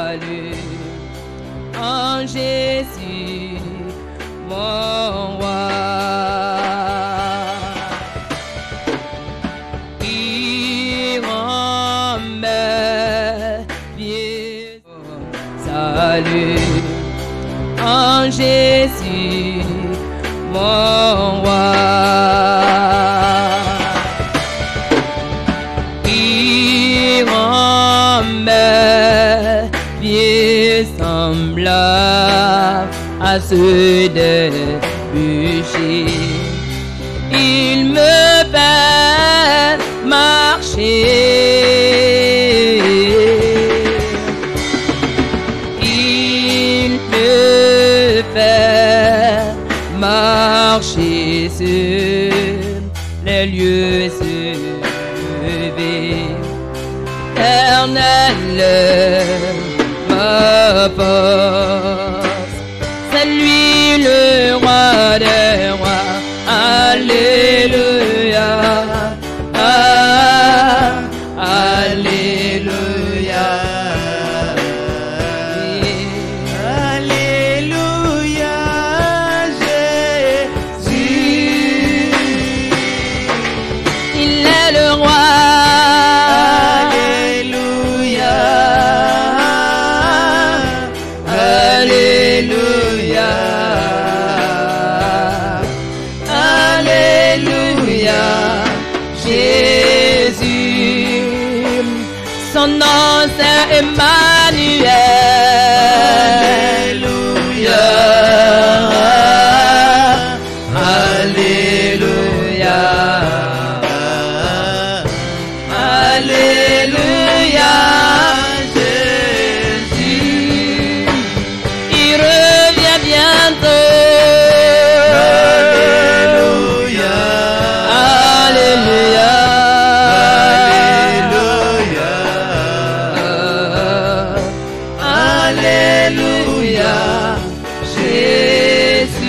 salut en Jésus, mon roi. Qui rend mes pieds salut en Jésus, mon roi. Qui rend mes pieds semblables à ceux des bûchers. Il me fait marcher. Il me fait marcher sur les lieux élevés. Éternel me porte, c'est lui le roi des rois. Alléluia, ah, alléluia, Alléluia, Jésus. il est le roi. Alléluia, Alléluia, Alléluia, Jésus. Son nom c'est Emmanuel. Alléluia, Alléluia, Alléluia, Jésus. il revient bientôt. Alléluia, Alléluia, Alléluia, Alléluia, Jésus.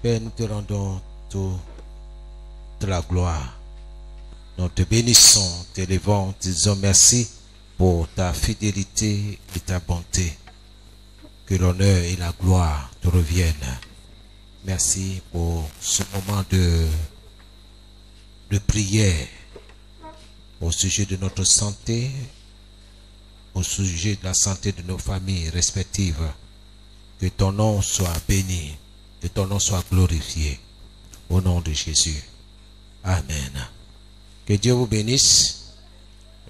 Père, nous te rendons toute la gloire. Nous te bénissons, t'élevons, te disons merci pour ta fidélité et ta bonté. Que l'honneur et la gloire te reviennent. Merci pour ce moment de prière au sujet de notre santé, au sujet de la santé de nos familles respectives. Que ton nom soit béni, que ton nom soit glorifié. Au nom de Jésus. Amen. Que Dieu vous bénisse.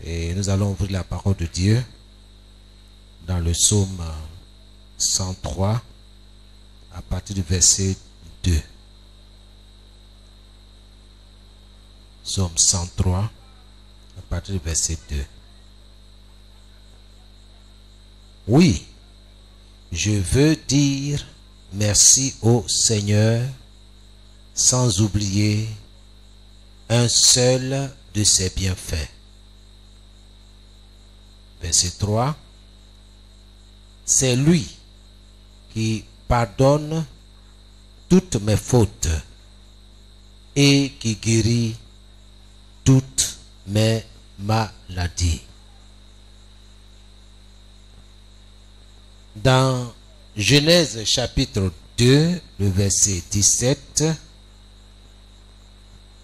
Et nous allons ouvrir la parole de Dieu dans le psaume 103 à partir du verset 2. Psaume 103 à partir du verset 2. Oui, je veux dire merci au Seigneur sans oublier un seul de ses bienfaits. Verset 3. C'est lui qui pardonne toutes mes fautes et qui guérit toutes mes maladies. Dans Genèse chapitre 2, le verset 17,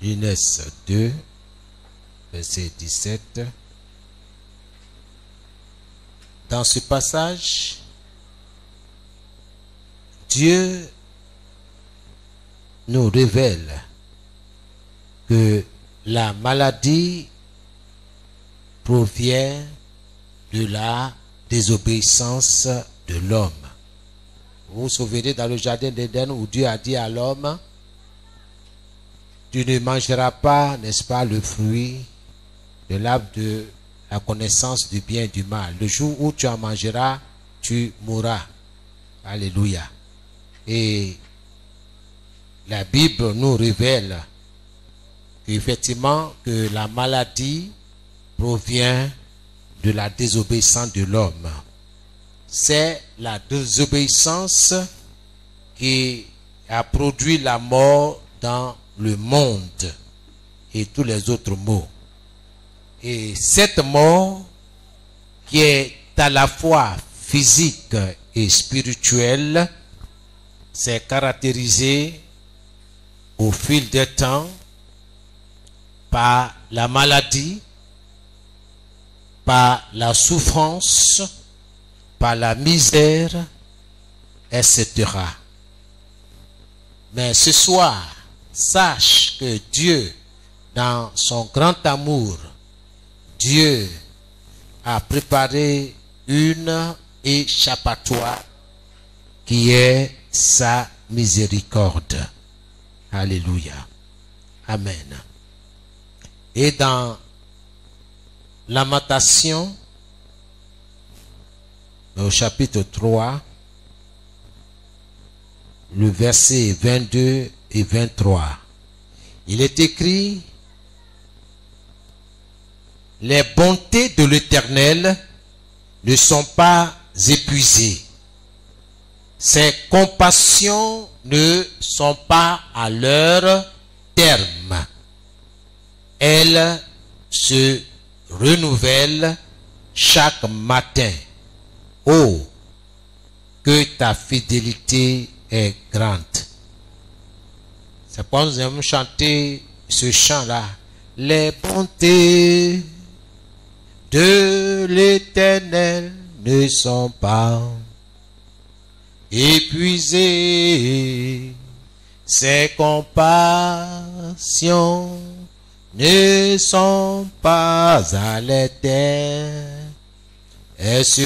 Genèse 2, verset 17, dans ce passage, Dieu nous révèle que la maladie provient de la désobéissance de l'homme. Vous vous souvenez dans le jardin d'Éden où Dieu a dit à l'homme, tu ne mangeras pas, n'est-ce pas, le fruit de l'arbre de la connaissance du bien et du mal. Le jour où tu en mangeras, tu mourras. Alléluia. Et la Bible nous révèle effectivement que la maladie provient de la désobéissance de l'homme. C'est la désobéissance qui a produit la mort dans le monde et tous les autres maux. Et cette mort, qui est à la fois physique et spirituelle, s'est caractérisée au fil des temps par la maladie, par la souffrance, par la misère, etc. Mais ce soir, sache que Dieu, dans son grand amour, Dieu a préparé une échappatoire qui est sa miséricorde. Alléluia. Amen. Et dans Lamentation, au chapitre 3, le verset 22 et 23, il est écrit: les bontés de l'Éternel ne sont pas épuisées. Ses compassions ne sont pas à leur terme. Elles se renouvellent chaque matin. Oh, que ta fidélité est grande. C'est pourquoi nous aimons chanter ce chant-là. Les bontés de l'Éternel ne sont pas épuisées. Ses compassions ne sont pas à l'éternel. Elles se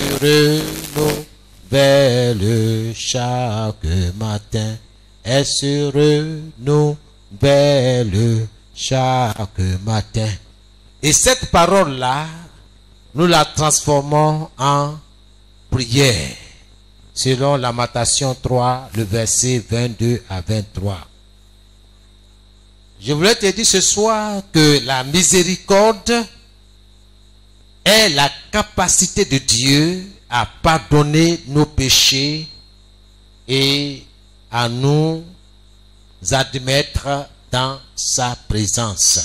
renouvellent chaque matin. Elles se renouvellent chaque matin. Et cette parole-là, nous la transformons en prière. Selon Lamentation 3, le verset 22 à 23. Je voulais te dire ce soir que la miséricorde est la capacité de Dieu à pardonner nos péchés et à nous admettre dans sa présence.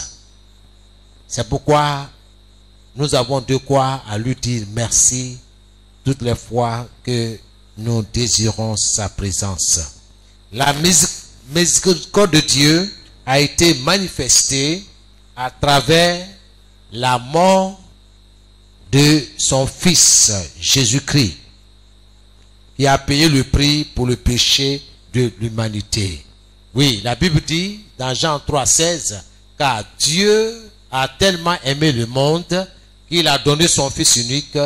C'est pourquoi nous avons de quoi à lui dire merci toutes les fois que nous désirons sa présence. La miséricorde de Dieu a été manifestée à travers la mort de son Fils Jésus-Christ, qui a payé le prix pour le péché de l'humanité. Oui, la Bible dit dans Jean 3,16, car Dieu a tellement aimé le monde qu'il a donné son Fils unique,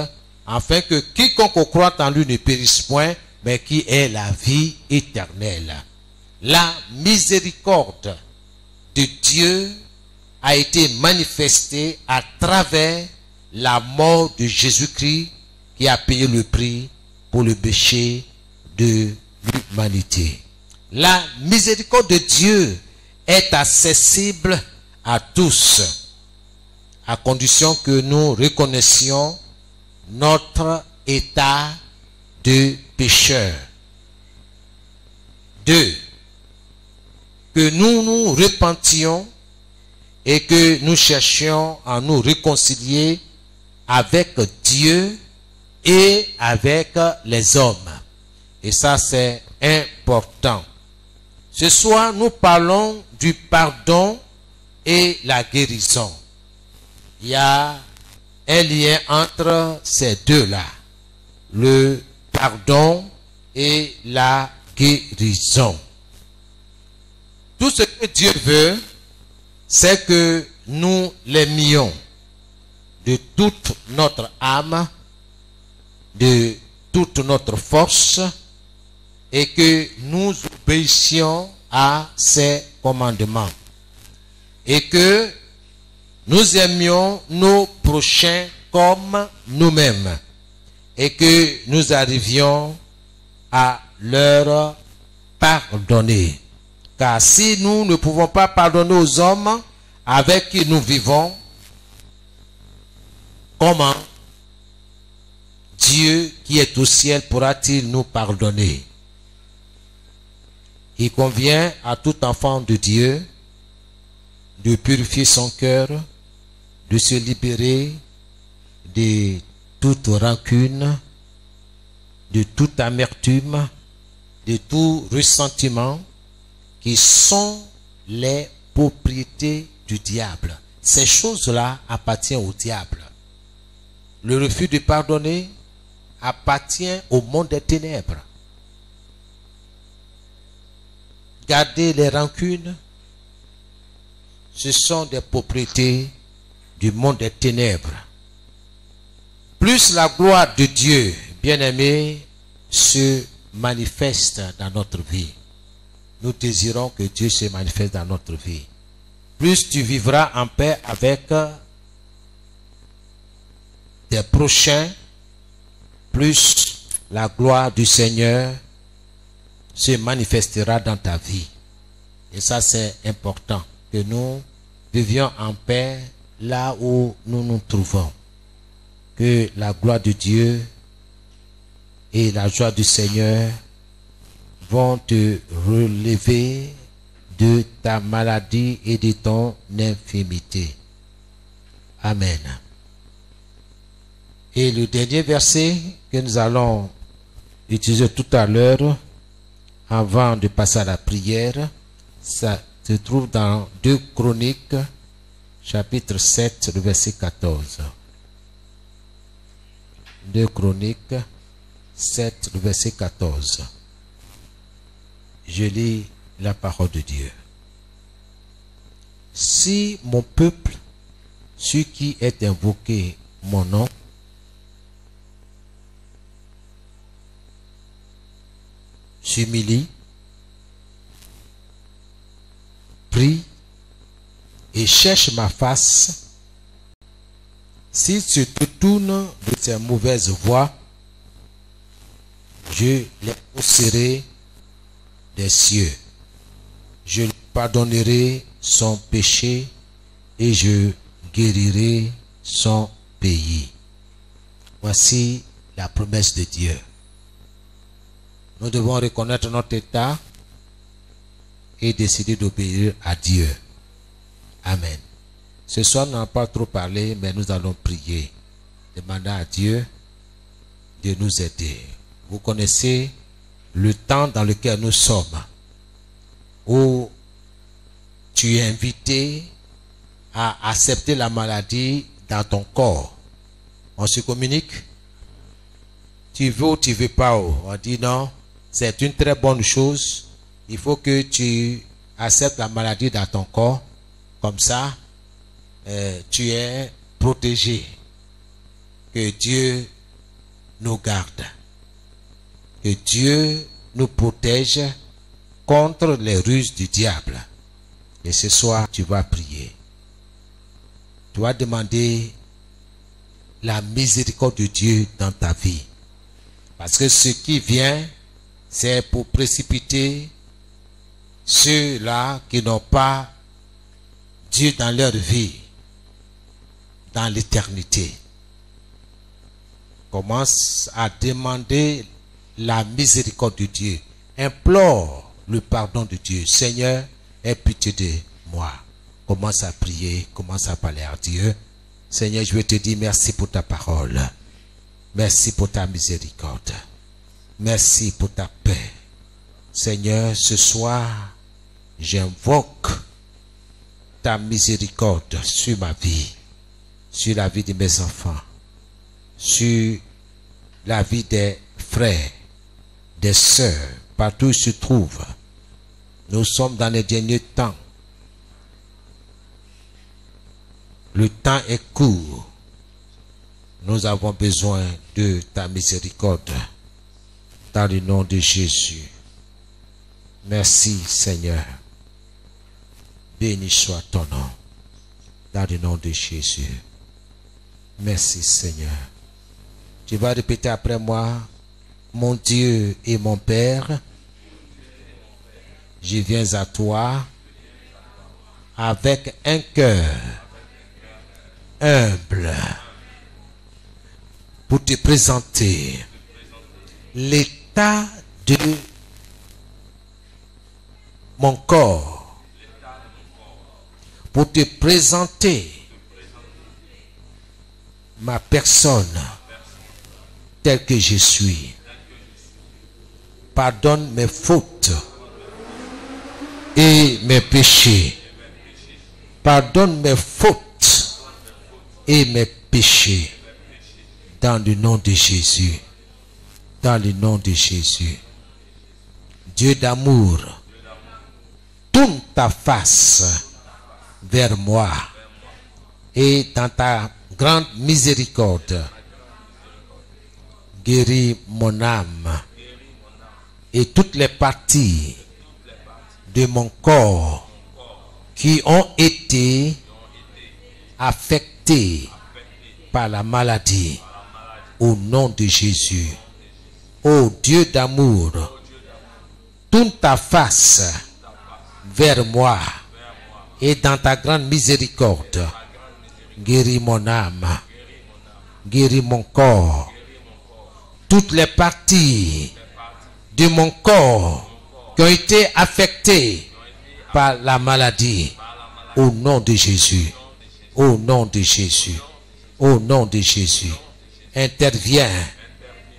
afin que quiconque croit en lui ne périsse point, mais qui ait la vie éternelle. La miséricorde de Dieu a été manifestée à travers la mort de Jésus-Christ, qui a payé le prix pour le péché de l'humanité. La miséricorde de Dieu est accessible à tous, à condition que nous reconnaissions notre état de pécheur. 2. Que nous nous repentions et que nous cherchions à nous réconcilier avec Dieu et avec les hommes. Et ça, c'est important. Ce soir, nous parlons du pardon et la guérison. Il y a un lien entre ces deux-là, le pardon et la guérison. Tout ce que Dieu veut, c'est que nous l'aimions de toute notre âme, de toute notre force, et que nous obéissions à ses commandements. Et que nous aimions nos prochains comme nous-mêmes. Et que nous arrivions à leur pardonner. Car si nous ne pouvons pas pardonner aux hommes avec qui nous vivons, comment Dieu qui est au ciel pourra-t-il nous pardonner? Il convient à tout enfant de Dieu de purifier son cœur, de se libérer de toute rancune, de toute amertume, de tout ressentiment qui sont les propriétés du diable. Ces choses-là appartiennent au diable. Le refus de pardonner appartient au monde des ténèbres. Garder les rancunes, ce sont des propriétés du monde des ténèbres. Plus la gloire de Dieu, bien-aimé, se manifeste dans notre vie. Nous désirons que Dieu se manifeste dans notre vie. Plus tu vivras en paix avec tes prochains, plus la gloire du Seigneur se manifestera dans ta vie. Et ça, c'est important, que nous vivions en paix là où nous nous trouvons. Que la gloire de Dieu et la joie du Seigneur vont te relever de ta maladie et de ton infirmité. Amen. Et le dernier verset que nous allons utiliser tout à l'heure, avant de passer à la prière, ça se trouve dans 2 Chroniques, chapitre 7, le verset 14. 2 Chroniques 7, le verset 14. Je lis la parole de Dieu. Si mon peuple, celui qui est invoqué mon nom, s'humilie, prie et cherche ma face, s'il se détourne de ses mauvaises voies, je les hausserai des cieux. Je lui pardonnerai son péché et je guérirai son pays. Voici la promesse de Dieu. Nous devons reconnaître notre état et décider d'obéir à Dieu. Amen. Ce soir, nous n'avons pas trop parlé, mais nous allons prier, demandant à Dieu de nous aider. Vous connaissez le temps dans lequel nous sommes, où tu es invité à accepter la maladie dans ton corps. On se communique. Tu veux ou tu ne veux pas. On dit non, c'est une très bonne chose. Il faut que tu acceptes la maladie dans ton corps. Comme ça, tu es protégé. Que Dieu nous garde. Que Dieu nous protège contre les ruses du diable. Et ce soir, tu vas prier. Tu vas demander la miséricorde de Dieu dans ta vie. Parce que ce qui vient, c'est pour précipiter ceux-là qui n'ont pas Dieu dans leur vie, dans l'éternité. Commence à demander la miséricorde de Dieu. Implore le pardon de Dieu. Seigneur, aie pitié de moi. Commence à prier, commence à parler à Dieu. Seigneur, je veux te dire merci pour ta parole. Merci pour ta miséricorde. Merci pour ta paix. Seigneur, ce soir, j'invoque ta miséricorde sur ma vie, sur la vie de mes enfants, sur la vie des frères, des sœurs, partout où ils se trouvent. Nous sommes dans les derniers temps. Le temps est court. Nous avons besoin de ta miséricorde. Dans le nom de Jésus. Merci Seigneur. Béni soit ton nom. Dans le nom de Jésus. Merci Seigneur. Tu vas répéter après moi. Mon Dieu et mon Père, je viens à toi avec un cœur humble pour te présenter l'état de mon corps, pour te présenter ma personne telle que je suis. Pardonne mes fautes et mes péchés. Pardonne mes fautes et mes péchés. Dans le nom de Jésus. Dans le nom de Jésus. Dieu d'amour, tourne ta face vers moi et dans ta grande miséricorde, guéris mon âme et toutes les parties de mon corps qui ont été affectées par la maladie au nom de Jésus. Ô Dieu d'amour, tourne ta face vers moi et dans ta grande miséricorde, guéris mon âme, guéris mon corps, toutes les parties de mon corps qui ont été affectées par la maladie, au nom de Jésus, au nom de Jésus, au nom de Jésus. Interviens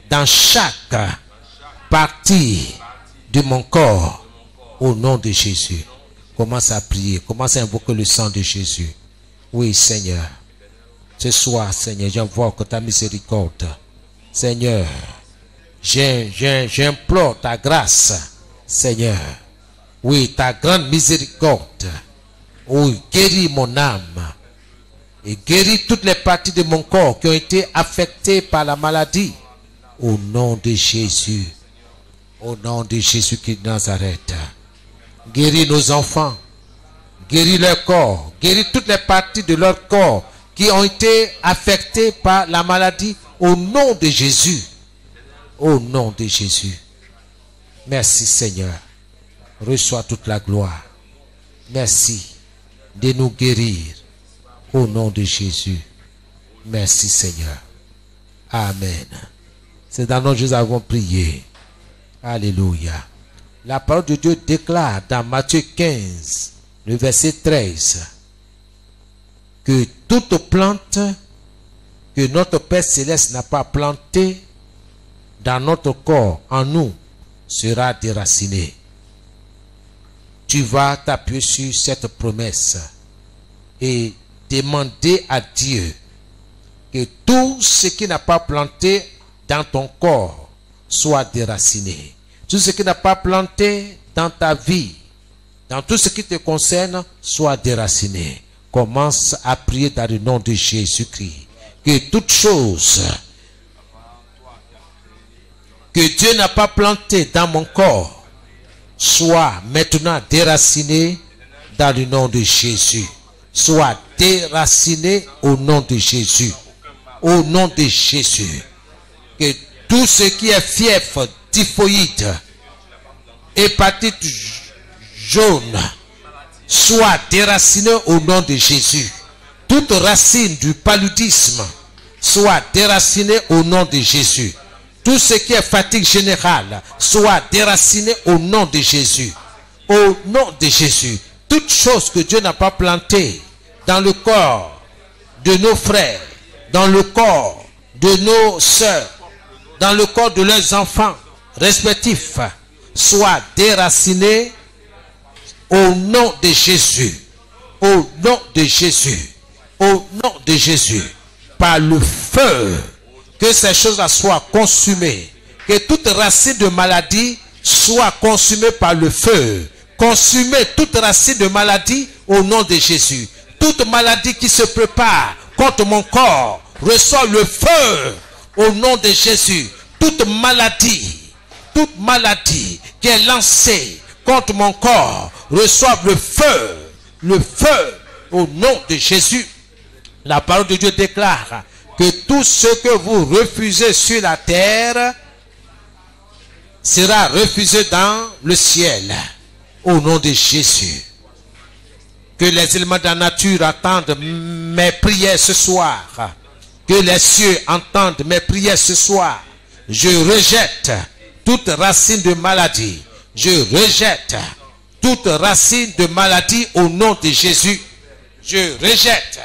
dans chaque partie de mon corps, au nom de Jésus. Commence à prier, commence à invoquer le sang de Jésus. Oui, Seigneur. Ce soir, Seigneur, j'invoque ta miséricorde. Seigneur, j'implore ta grâce, Seigneur. Oui, ta grande miséricorde. Oui, guéris mon âme. Et guéris toutes les parties de mon corps qui ont été affectées par la maladie. Au nom de Jésus. Au nom de Jésus-Christ de Nazareth. Guéris nos enfants. Guéris leur corps. Guéris toutes les parties de leur corps qui ont été affectées par la maladie. Au nom de Jésus. Au nom de Jésus. Merci Seigneur. Reçois toute la gloire. Merci de nous guérir. Au nom de Jésus. Merci Seigneur. Amen. C'est dans notre Jésus avons prié. Alléluia. La parole de Dieu déclare dans Matthieu 15, le verset 13, que toute plante que notre Père Céleste n'a pas plantée dans notre corps, en nous, sera déracinée. Tu vas t'appuyer sur cette promesse et demander à Dieu que tout ce qui n'a pas planté dans ton corps soit déraciné. Tout ce qui n'a pas planté dans ta vie, dans tout ce qui te concerne, soit déraciné. Commence à prier dans le nom de Jésus-Christ. Que toute chose que Dieu n'a pas planté dans mon corps soit maintenant déraciné dans le nom de Jésus. Soit déraciné au nom de Jésus. Au nom de Jésus. Que tout ce qui est fièvre, typhoïde, hépatite jaune, soit déraciné au nom de Jésus. Toute racine du paludisme soit déracinée au nom de Jésus. Tout ce qui est fatigue générale soit déraciné au nom de Jésus. Au nom de Jésus. Toute chose que Dieu n'a pas plantée dans le corps de nos frères, dans le corps de nos sœurs, dans le corps de leurs enfants respectifs, soit déracinée au nom de Jésus. Au nom de Jésus. Au nom de Jésus. Par le feu. Que ces choses-là soient consumées. Que toute racine de maladie soit consumée par le feu. Consumez toute racine de maladie au nom de Jésus. Toute maladie qui se prépare contre mon corps, reçoit le feu au nom de Jésus. Toute maladie qui est lancée contre mon corps, reçoit le feu au nom de Jésus. La parole de Dieu déclare que tout ce que vous refusez sur la terre sera refusé dans le ciel. Au nom de Jésus. Que les éléments de la nature entendent mes prières ce soir. Que les cieux entendent mes prières ce soir. Je rejette toute racine de maladie. Je rejette toute racine de maladie au nom de Jésus. Je rejette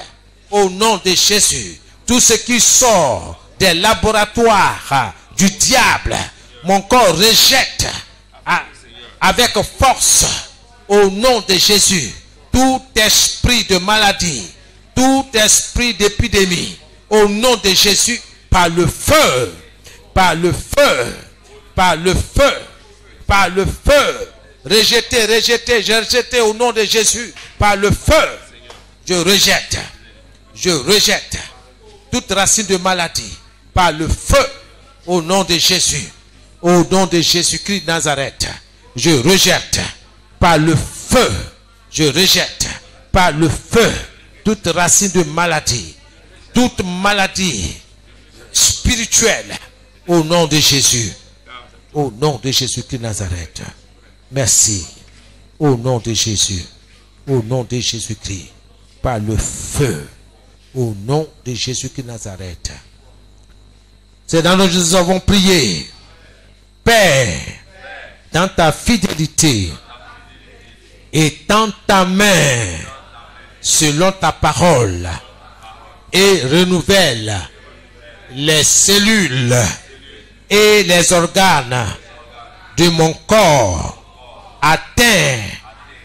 au nom de Jésus Tout ce qui sort des laboratoires du diable, mon corps rejette avec force au nom de Jésus tout esprit de maladie, tout esprit d'épidémie, au nom de Jésus, par le feu, par le feu, par le feu, par le feu. Rejeté, rejeté, j'ai rejeté au nom de Jésus, par le feu. Je rejette toute racine de maladie, par le feu, au nom de Jésus, au nom de Jésus-Christ de Nazareth. Je rejette par le feu, je rejette par le feu toute racine de maladie, toute maladie spirituelle, au nom de Jésus, au nom de Jésus-Christ de Nazareth. Merci, au nom de Jésus, au nom de Jésus-Christ, par le feu, au nom de Jésus-Christ de Nazareth. C'est dans nos nous avons prié. Père, dans ta fidélité, étends ta main selon ta parole et renouvelle les cellules et les organes de mon corps atteint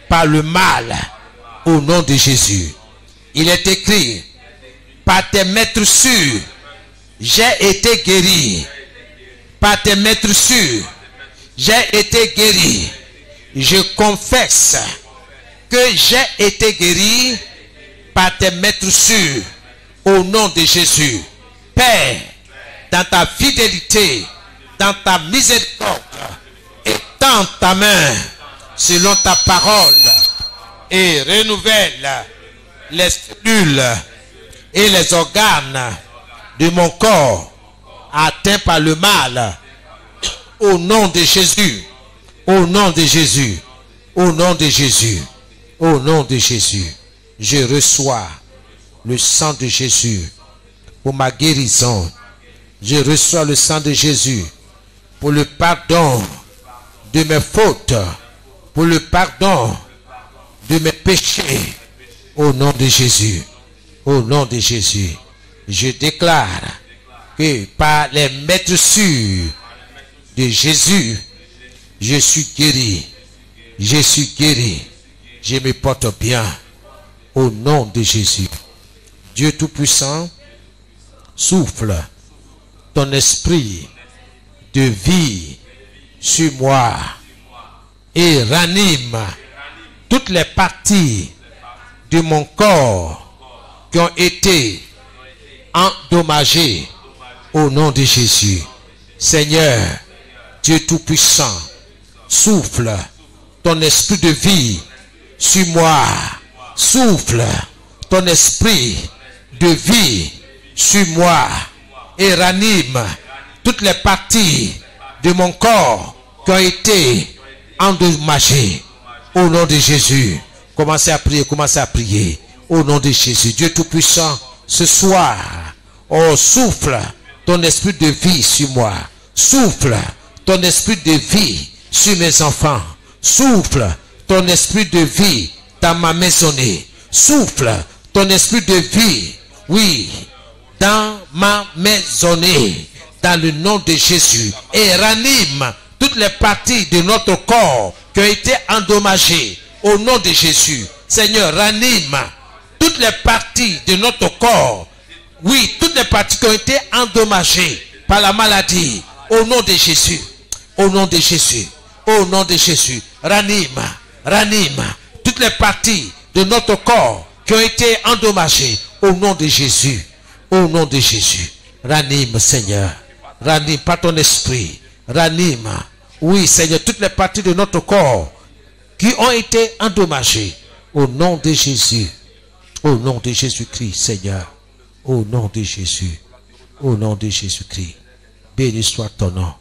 par le mal, au nom de Jésus. Il est écrit, par tes maîtres sûrs, j'ai été guéri. Par tes maîtres sûrs, j'ai été guéri. Je confesse que j'ai été guéri par tes maîtres sûrs, au nom de Jésus. Père, dans ta fidélité, dans ta miséricorde, étends ta main selon ta parole et renouvelle les cellules et les organes de mon corps atteint par le mal, au nom de Jésus, au nom de Jésus, au nom de Jésus, au nom de Jésus. Je reçois le sang de Jésus pour ma guérison. Je reçois le sang de Jésus pour le pardon de mes fautes, pour le pardon de mes péchés, au nom de Jésus, au nom de Jésus. Je déclare que par les maîtres sûrs de Jésus, je suis guéri, je suis guéri, je me porte bien, au nom de Jésus. Dieu Tout-Puissant, souffle ton esprit de vie sur moi et ranime toutes les parties de mon corps qui ont été endommagées, au nom de Jésus. Seigneur, Dieu Tout-Puissant, souffle ton esprit de vie sur moi. Souffle ton esprit de vie sur moi et ranime toutes les parties de mon corps qui ont été endommagées, au nom de Jésus. Commencez à prier, commencez à prier, au nom de Jésus. Dieu Tout-Puissant, ce soir, oh, souffle ton esprit de vie sur moi. Souffle ton esprit de vie sur mes enfants. Souffle ton esprit de vie dans ma maisonnée. Souffle ton esprit de vie, oui, dans ma maisonnée, dans le nom de Jésus, et ranime toutes les parties de notre corps qui ont été endommagées, au nom de Jésus. Seigneur, ranime toutes les parties de notre corps, oui, toutes les parties qui ont été endommagées par la maladie, au nom de Jésus, au nom de Jésus, au nom de Jésus. Ranime, ranime toutes les parties de notre corps qui ont été endommagées, au nom de Jésus, au nom de Jésus. Ranime, Seigneur, ranime par ton esprit, ranime, oui, Seigneur, toutes les parties de notre corps qui ont été endommagées, au nom de Jésus, au nom de Jésus-Christ, Seigneur, au nom de Jésus, au nom de Jésus-Christ. Béni soit ton nom,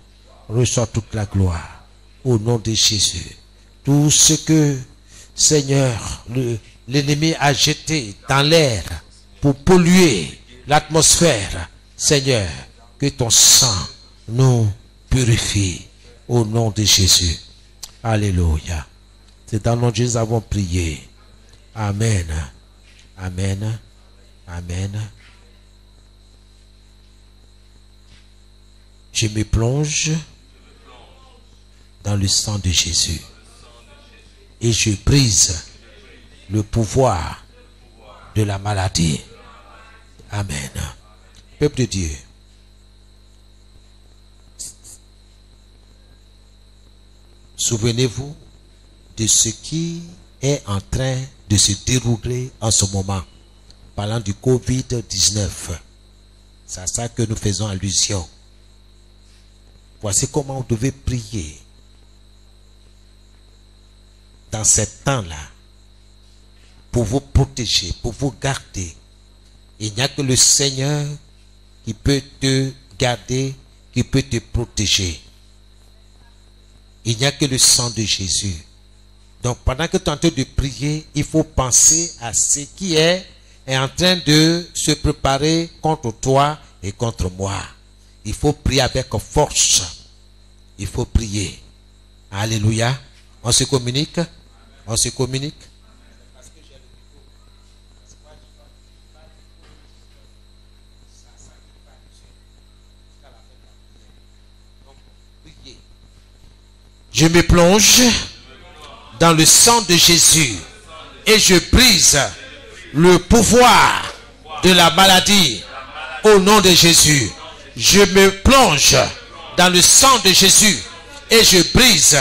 reçois toute la gloire, au nom de Jésus. Tout ce que, Seigneur, l'ennemi a jeté dans l'air pour polluer l'atmosphère, Seigneur, que ton sang nous purifie, au nom de Jésus. Alléluia. C'est dans le nom de Jésus que nous avons prié. Amen. Amen. Amen. Je me plonge dans le sang de Jésus et je brise le pouvoir de la maladie. Amen. Peuple de Dieu, souvenez-vous de ce qui est en train de se dérouler en ce moment, parlant du Covid-19. C'est à ça que nous faisons allusion. Voici comment vous devez prier dans ces temps-là pour vous protéger, pour vous garder. Il n'y a que le Seigneur qui peut te garder, qui peut te protéger. Il n'y a que le sang de Jésus. Donc pendant que tu es en train de prier, il faut penser à ce qui est en train de se préparer contre toi et contre moi. Il faut prier avec force. Il faut prier. Alléluia. On se communique. On se communique. Je me plonge dans le sang de Jésus et je brise le pouvoir de la maladie au nom de Jésus. Je me plonge dans le sang de Jésus et je brise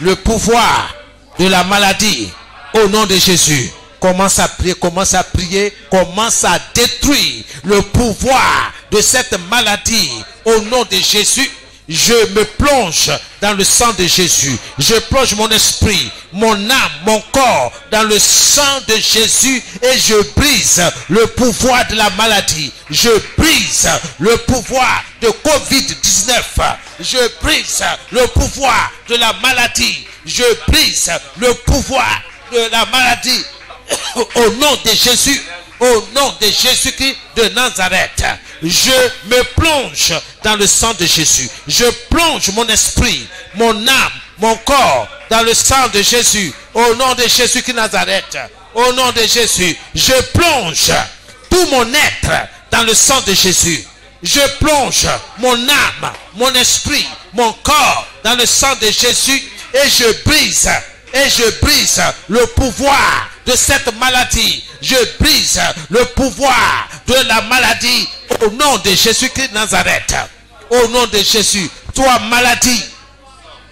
le pouvoir de la maladie au nom de Jésus. Commence à prier, commence à prier, commence à détruire le pouvoir de cette maladie au nom de Jésus. Je me plonge dans le sang de Jésus. Je plonge mon esprit, mon âme, mon corps dans le sang de Jésus et je brise le pouvoir de la maladie. Je brise le pouvoir de Covid-19. Je brise le pouvoir de la maladie. Je brise le pouvoir de la maladie au nom de Jésus. Au nom de Jésus-Christ de Nazareth, je me plonge dans le sang de Jésus. Je plonge mon esprit, mon âme, mon corps dans le sang de Jésus. Au nom de Jésus-Christ de Nazareth. Au nom de Jésus, je plonge tout mon être dans le sang de Jésus. Je plonge mon âme, mon esprit, mon corps dans le sang de Jésus et je brise le pouvoir de cette maladie. Je brise le pouvoir de la maladie au nom de Jésus-Christ de Nazareth. Au nom de Jésus, toi maladie,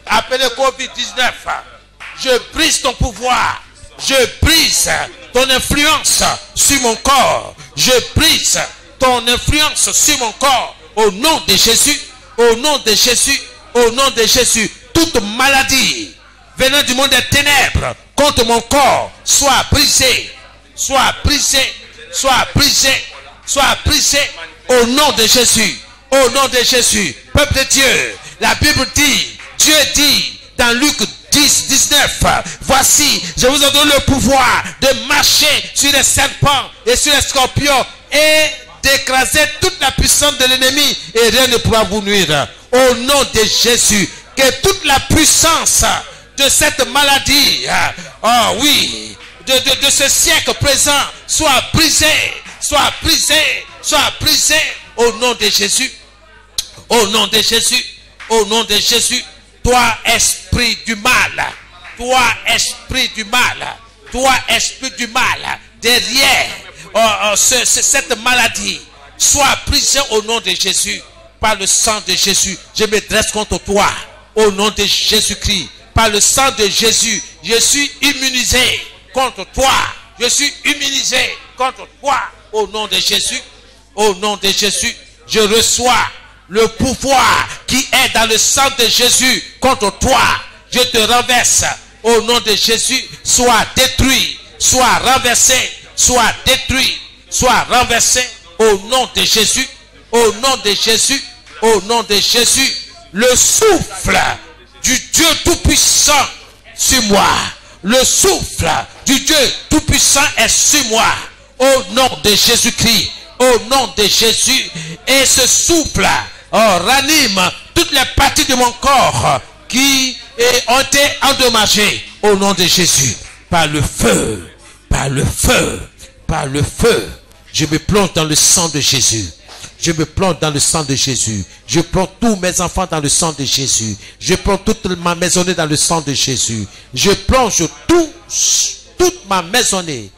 appelée Covid-19, je brise ton pouvoir. Je brise ton influence sur mon corps. Je brise ton influence sur mon corps. Au nom de Jésus, au nom de Jésus, au nom de Jésus, toute maladie venant du monde des ténèbres contre mon corps soit brisée. Soit brisé, soit brisé, soit brisé au nom de Jésus. Au nom de Jésus. Peuple de Dieu, la Bible dit, Dieu dit dans Luc 10, 19, voici, je vous donne le pouvoir de marcher sur les serpents et sur les scorpions et d'écraser toute la puissance de l'ennemi et rien ne pourra vous nuire. Au nom de Jésus, que toute la puissance de cette maladie, oh oui, de ce siècle présent soit brisé, soit brisé, soit brisé au nom de Jésus. Au nom de Jésus, au nom de Jésus, toi esprit du mal, toi esprit du mal, toi esprit du mal, derrière cette maladie, soit brisé au nom de Jésus, par le sang de Jésus. Je me dresse contre toi, au nom de Jésus-Christ, par le sang de Jésus, je suis immunisé contre toi. Je suis immunisé contre toi au nom de Jésus. Au nom de Jésus, je reçois le pouvoir qui est dans le sang de Jésus contre toi. Je te renverse au nom de Jésus. Sois détruit, sois renversé, sois détruit, sois renversé au nom de Jésus. Au nom de Jésus, au nom de Jésus, le souffle du Dieu Tout-Puissant sur moi. Le souffle du Dieu Tout-Puissant est sur moi. Au nom de Jésus-Christ. Au nom de Jésus. Et ce souffle ranime toutes les parties de mon corps qui ont été endommagées. Au nom de Jésus. Par le feu. Par le feu. Par le feu. Je me plonge dans le sang de Jésus. Je me plonge dans le sang de Jésus. Je plonge tous mes enfants dans le sang de Jésus. Je plonge toute ma maisonnée dans le sang de Jésus. Je plonge toute ma maisonnée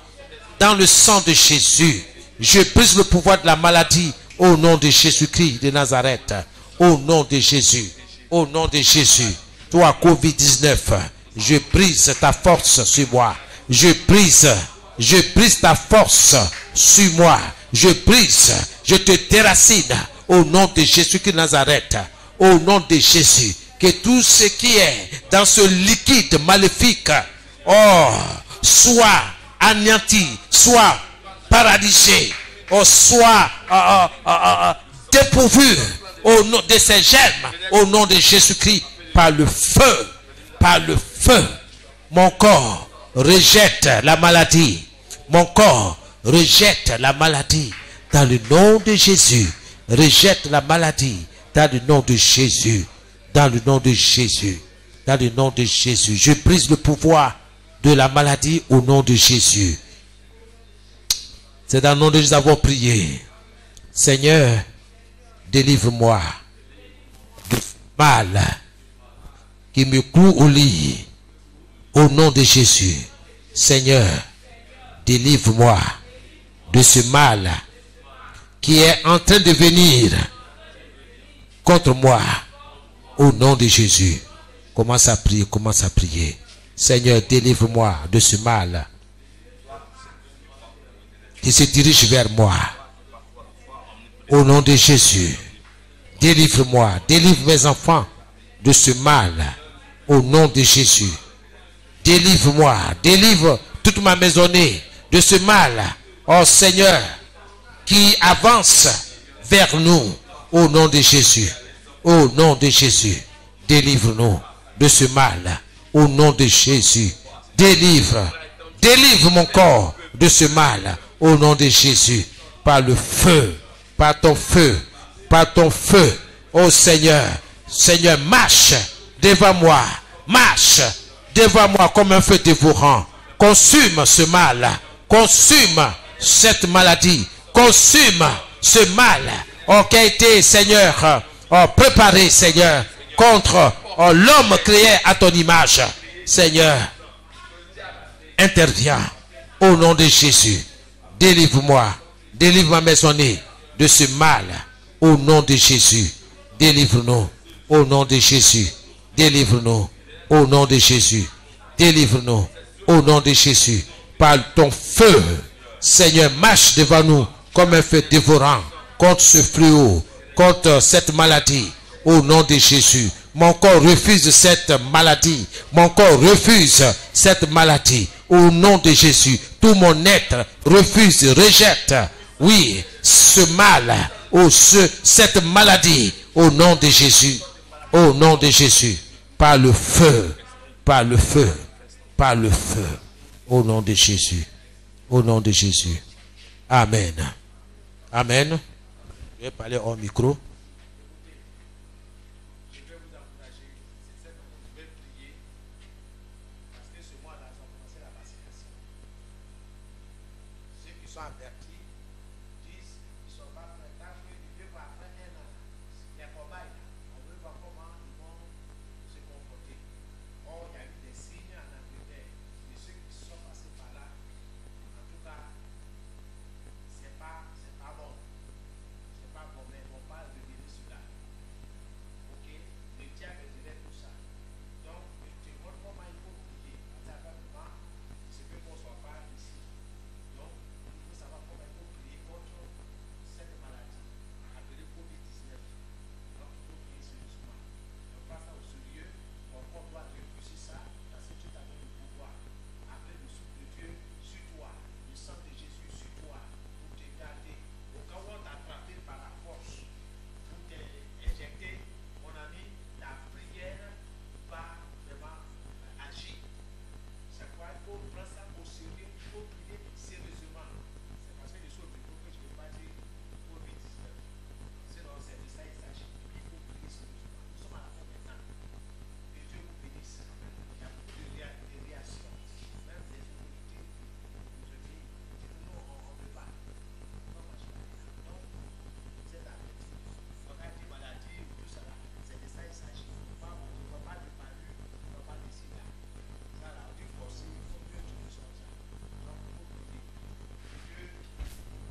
dans le sang de Jésus. Je brise le pouvoir de la maladie au nom de Jésus-Christ de Nazareth. Au nom de Jésus. Au nom de Jésus. Toi, Covid-19, je brise ta force sur moi. Je brise ta force sur moi. Je te déracine au nom de Jésus-Christ de Nazareth. Au nom de Jésus. Que tout ce qui est dans ce liquide maléfique, soit anéanti, soit paralysé, soit dépourvu au nom de ces germes, au nom de Jésus-Christ, par le feu, mon corps rejette la maladie, mon corps rejette la maladie, dans le nom de Jésus, rejette la maladie, dans le nom de Jésus, dans le nom de Jésus, dans le nom de Jésus, je brise le pouvoir de la maladie au nom de Jésus. C'est dans le nom de Jésus que nous avons prié. Seigneur, délivre-moi du mal qui me cloue au lit. Au nom de Jésus. Seigneur, délivre-moi de ce mal qui est en train de venir contre moi. Au nom de Jésus. Commence à prier, commence à prier. Seigneur, délivre-moi de ce mal qui se dirige vers moi. Au nom de Jésus. Délivre-moi, délivre mes enfants de ce mal. Au nom de Jésus. Délivre-moi, délivre toute ma maisonnée de ce mal. Oh Seigneur, qui avance vers nous. Au nom de Jésus. Au nom de Jésus. Délivre-nous de ce mal. Au nom de Jésus. Délivre mon corps de ce mal. Au nom de Jésus. Par le feu. Par ton feu. Par ton feu. Oh Seigneur. Seigneur, marche devant moi. Marche devant moi comme un feu dévorant. Consume ce mal. Consume cette maladie. Consume ce mal. Oh, qui a été, Seigneur, préparé, Seigneur, contre l'homme créé à ton image. Seigneur, interviens au nom de Jésus. Délivre-moi. Délivre ma maisonnée de ce mal. Au nom de Jésus. Délivre-nous. Au nom de Jésus. Délivre-nous. Au nom de Jésus. Délivre-nous. Au nom de Jésus. Par ton feu. Seigneur, marche devant nous comme un feu dévorant. Contre ce fléau. Contre cette maladie. Au nom de Jésus. Mon corps refuse cette maladie. Mon corps refuse cette maladie. Au nom de Jésus. Tout mon être refuse, rejette. Oui, ce mal. Cette maladie. Au nom de Jésus. Au nom de Jésus. Par le feu. Par le feu. Par le feu. Au nom de Jésus. Au nom de Jésus. Amen. Amen. Je vais parler au micro. C'est pas bon, mais on parle de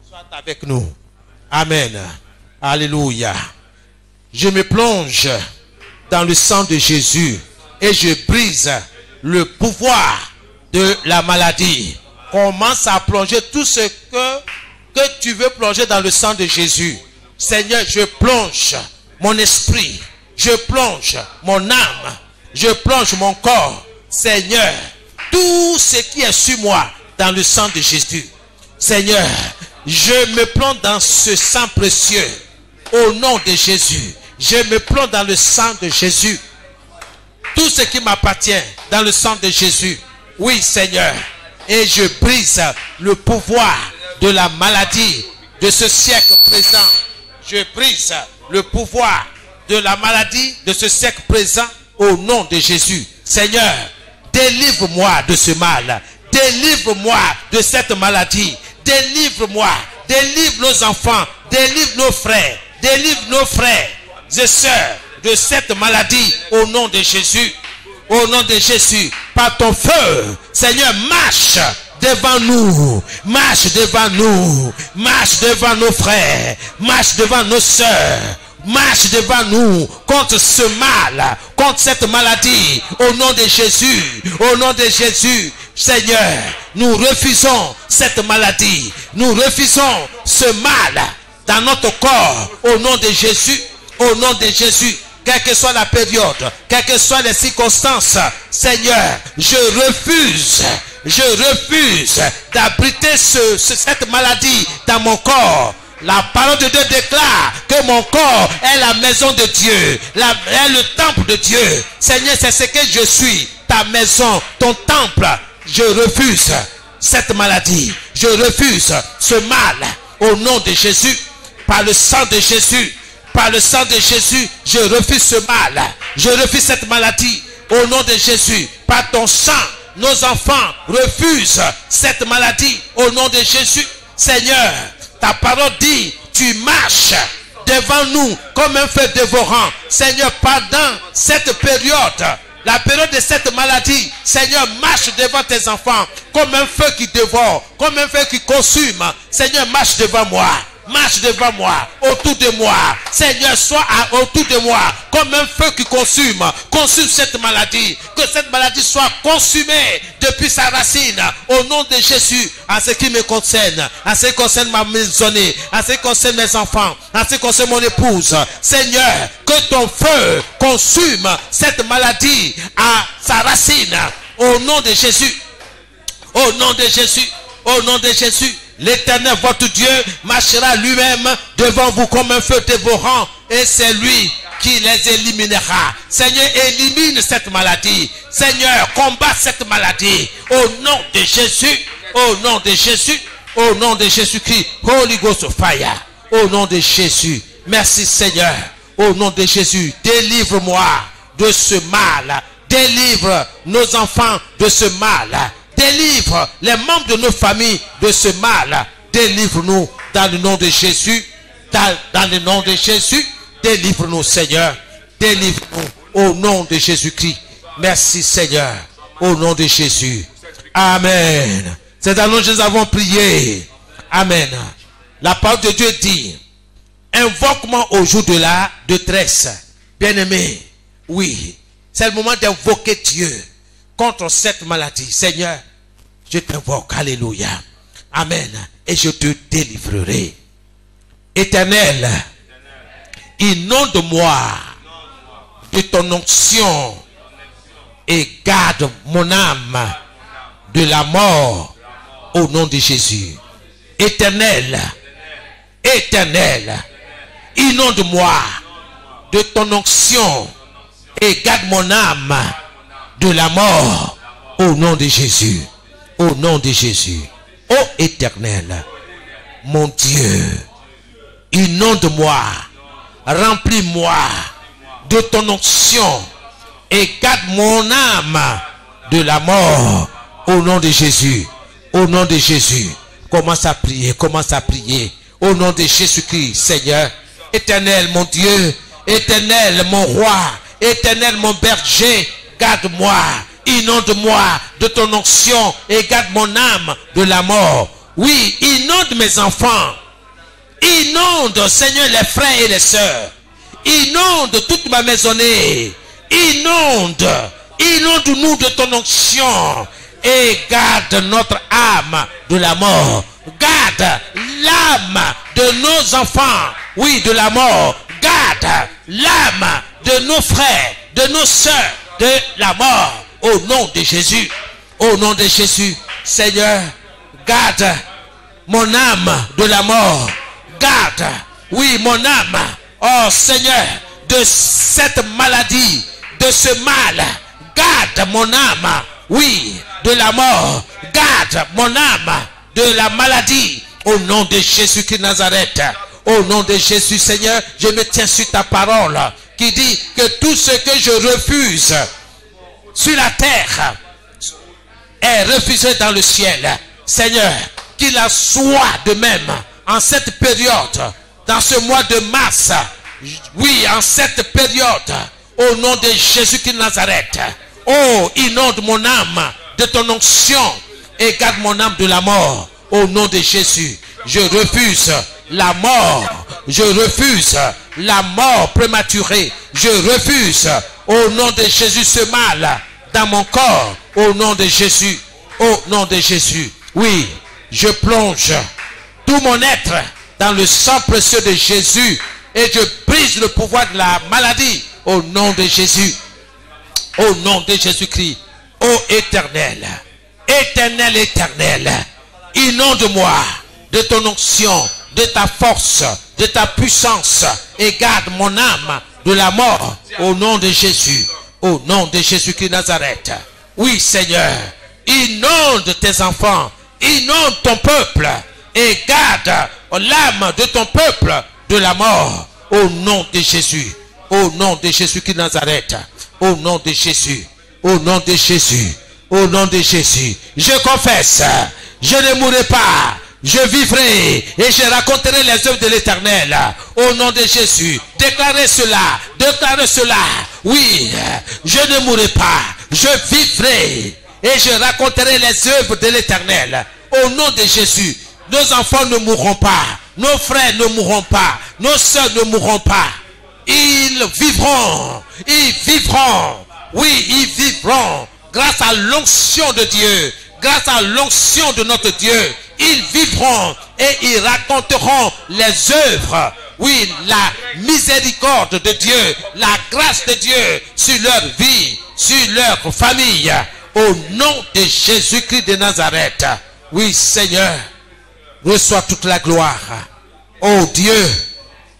Sois avec nous. Amen. Alléluia. Je me plonge dans le sang de Jésus et je brise le pouvoir de la maladie. Commence à plonger tout ce que tu veux plonger dans le sang de Jésus. Seigneur, je plonge mon esprit, je plonge mon âme, je plonge mon corps. Seigneur, tout ce qui est sur moi dans le sang de Jésus. Seigneur, je me plonge dans ce sang précieux au nom de Jésus. Je me plonge dans le sang de Jésus. Tout ce qui m'appartient dans le sang de Jésus. Oui, Seigneur. Et je brise le pouvoir de la maladie de ce siècle présent. Je brise le pouvoir de la maladie de ce siècle présent au nom de Jésus. Seigneur, délivre-moi de ce mal. Délivre-moi de cette maladie. Délivre-moi. Délivre nos enfants. Délivre nos frères. Délivre nos frères et sœurs de cette maladie au nom de Jésus. Au nom de Jésus. Par ton feu, Seigneur, marche devant nous. Marche devant nous. Marche devant nos frères. Marche devant nos sœurs. Marche devant nous contre ce mal, contre cette maladie, au nom de Jésus, au nom de Jésus. Seigneur, nous refusons cette maladie, nous refusons ce mal dans notre corps, au nom de Jésus, au nom de Jésus. Quelle que soit la période, quelles que soient les circonstances, Seigneur, je refuse d'abriter cette maladie dans mon corps. La parole de Dieu déclare que mon corps est la maison de Dieu, est le temple de Dieu. Seigneur, c'est ce que je suis, ta maison, ton temple. Je refuse cette maladie, je refuse ce mal au nom de Jésus, par le sang de Jésus, par le sang de Jésus, je refuse ce mal, je refuse cette maladie au nom de Jésus, par ton sang. Nos enfants refusent cette maladie au nom de Jésus. Seigneur, ta parole dit, tu marches devant nous comme un feu dévorant. Seigneur, pendant cette période, la période de cette maladie, Seigneur, marche devant tes enfants comme un feu qui dévore, comme un feu qui consume. Seigneur, marche devant moi. Marche devant moi, autour de moi. Seigneur, sois autour de moi comme un feu qui consume. Consume cette maladie. Que cette maladie soit consumée depuis sa racine. Au nom de Jésus, en ce qui me concerne, en ce qui concerne ma maisonnée, en ce qui concerne mes enfants, en ce qui concerne mon épouse. Seigneur, que ton feu consume cette maladie à sa racine. Au nom de Jésus. Au nom de Jésus. Au nom de Jésus. L'Éternel, votre Dieu, marchera lui-même devant vous comme un feu dévorant, et c'est lui qui les éliminera. Seigneur, élimine cette maladie. Seigneur, combat cette maladie. Au nom de Jésus, au nom de Jésus, au nom de Jésus-Christ. Holy Ghost fire. Au nom de Jésus. Merci Seigneur. Au nom de Jésus, délivre-moi de ce mal. Délivre nos enfants de ce mal. Délivre les membres de nos familles de ce mal. Délivre-nous dans le nom de Jésus. Dans le nom de Jésus. Délivre-nous, Seigneur. Délivre-nous au nom de Jésus-Christ. Merci, Seigneur. Au nom de Jésus. Amen. C'est dans le nom que nous avons prié. Amen. La parole de Dieu dit, invoque-moi au jour de la détresse. Bien-aimé, oui, c'est le moment d'invoquer Dieu contre cette maladie. Seigneur, je t'invoque. Alléluia. Amen. Et je te délivrerai. Éternel, inonde-moi de ton onction et garde mon âme de la mort au nom de Jésus. Éternel, éternel, inonde-moi de ton onction et garde mon âme de la mort au nom de Jésus. Au nom de Jésus. Ô Éternel, mon Dieu, inonde-moi, remplis-moi de ton onction et garde mon âme de la mort au nom de Jésus. Au nom de Jésus. Commence à prier, commence à prier. Au nom de Jésus-Christ, Seigneur. Éternel, mon Dieu. Éternel, mon roi. Éternel, mon berger. Garde-moi, inonde-moi de ton onction et garde mon âme de la mort. Oui, inonde mes enfants. Inonde, Seigneur, les frères et les sœurs. Inonde toute ma maisonnée. Inonde-nous de ton onction. Et garde notre âme de la mort. Garde l'âme de nos enfants. Oui, de la mort. Garde l'âme de nos frères, de nos sœurs, de la mort. Au nom de Jésus. Au nom de Jésus. Seigneur, garde mon âme de la mort. Garde, oui, mon âme. Oh Seigneur, de cette maladie, de ce mal. Garde mon âme, oui, de la mort. Garde mon âme de la maladie. Au nom de Jésus-Christ de Nazareth. Au nom de Jésus, Seigneur, je me tiens sur ta parole qui dit que tout ce que je refuse sur la terre est refusé dans le ciel. Seigneur, qu'il en soit de même en cette période, dans ce mois de mars. Oui, en cette période, au nom de Jésus-Christ de Nazareth. Oh, inonde mon âme de ton onction et garde mon âme de la mort. Au nom de Jésus, je refuse la mort. Je refuse la mort prématurée. Je refuse au nom de Jésus ce mal dans mon corps. Au nom de Jésus. Au nom de Jésus. Oui, je plonge tout mon être dans le sang précieux de Jésus et je brise le pouvoir de la maladie au nom de Jésus. Au nom de Jésus-Christ. Ô Éternel, Éternel, Éternel, inonde-moi de ton onction, de ta force, de ta puissance et garde mon âme de la mort au nom de Jésus. Au nom de Jésus-Christ de Nazareth. Oui, Seigneur, inonde tes enfants, inonde ton peuple et garde l'âme de ton peuple de la mort au nom de Jésus. Au nom de Jésus-Christ de Nazareth. Au nom de Jésus. Au nom de Jésus. Au nom de Jésus. Je confesse, je ne mourrai pas. Je vivrai et je raconterai les œuvres de l'Éternel. Au nom de Jésus. Déclarez cela. Déclarez cela. Oui, je ne mourrai pas. Je vivrai et je raconterai les œuvres de l'Éternel. Au nom de Jésus. Nos enfants ne mourront pas. Nos frères ne mourront pas. Nos sœurs ne mourront pas. Ils vivront. Ils vivront. Oui, ils vivront. Grâce à l'onction de Dieu. Grâce à l'onction de notre Dieu. Ils vivront et ils raconteront les œuvres. Oui, la miséricorde de Dieu. La grâce de Dieu sur leur vie. Sur leur famille. Au nom de Jésus-Christ de Nazareth. Oui, Seigneur. Reçois toute la gloire. Oh Dieu,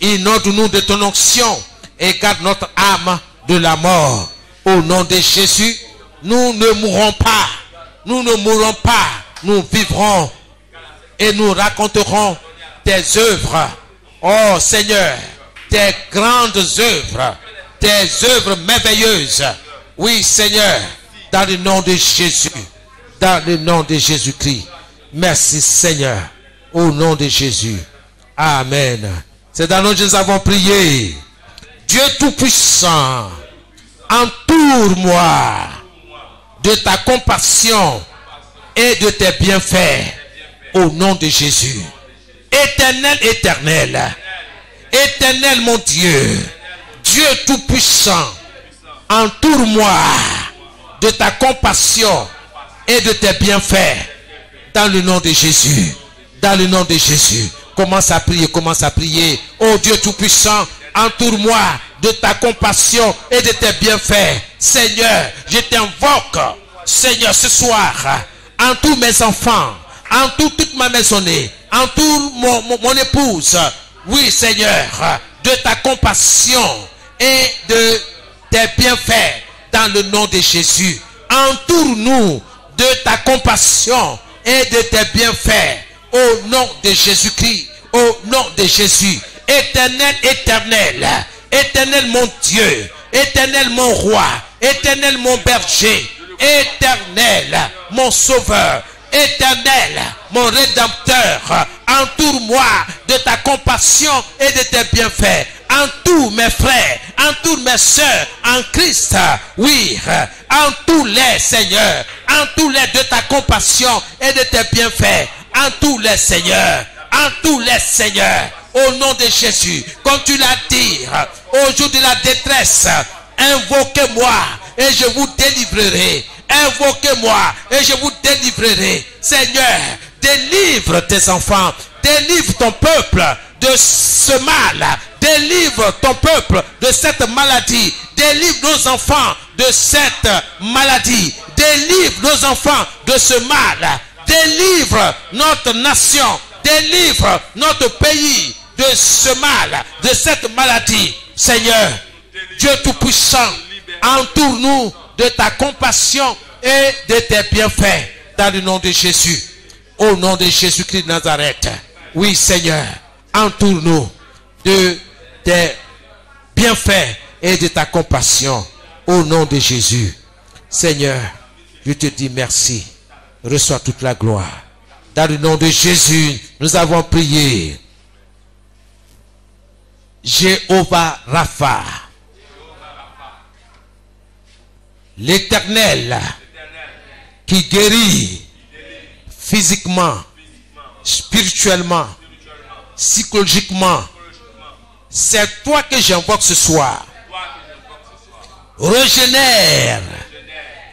inonde-nous de ton onction et garde notre âme de la mort. Au nom de Jésus, nous ne mourrons pas. Nous ne mourrons pas. Nous vivrons et nous raconterons tes œuvres. Oh Seigneur, tes grandes œuvres, tes œuvres merveilleuses. Oui Seigneur, dans le nom de Jésus, dans le nom de Jésus-Christ. Merci Seigneur. Au nom de Jésus. Amen. C'est dans nous que nous avons prié. Dieu Tout-Puissant, entoure-moi de ta compassion et de tes bienfaits. Au nom de Jésus. Éternel, éternel. Éternel mon Dieu. Dieu Tout-Puissant, entoure-moi de ta compassion et de tes bienfaits. Dans le nom de Jésus. Dans le nom de Jésus. Commence à prier, commence à prier. Oh Dieu Tout-Puissant, entoure-moi de ta compassion et de tes bienfaits. Seigneur, je t'invoque. Seigneur, ce soir, entoure mes enfants, entoure toute ma maisonnée, entoure mon épouse. Oui Seigneur, de ta compassion et de tes bienfaits. Dans le nom de Jésus. Entoure-nous de ta compassion et de tes bienfaits. Au nom de Jésus-Christ. Au nom de Jésus. Éternel, éternel. Éternel mon Dieu. Éternel mon roi. Éternel mon berger. Éternel mon sauveur. Éternel mon rédempteur. Entoure-moi de ta compassion et de tes bienfaits. Entoure mes frères. Entoure mes sœurs en Christ. Oui. Entoure-les, Seigneur. Entoure-les de ta compassion et de tes bienfaits. en tous les seigneurs, en tous les seigneurs, au nom de Jésus, comme tu l'as dit, au jour de la détresse, invoquez-moi et je vous délivrerai. Invoquez-moi et je vous délivrerai. Seigneur, délivre tes enfants, délivre ton peuple de ce mal, délivre ton peuple de cette maladie, délivre nos enfants de cette maladie, délivre nos enfants de ce mal, délivre notre nation, délivre notre pays de ce mal, de cette maladie. Seigneur, Dieu Tout-Puissant, entoure-nous de ta compassion et de tes bienfaits dans le nom de Jésus. Au nom de Jésus-Christ de Nazareth. Oui, Seigneur, entoure-nous de tes bienfaits et de ta compassion. Au nom de Jésus. Seigneur, je te dis merci. Reçois toute la gloire. Dans le nom de Jésus, nous avons prié. Jéhovah Rapha, l'Éternel qui guérit physiquement, spirituellement, psychologiquement. C'est toi que j'invoque ce soir. Régénère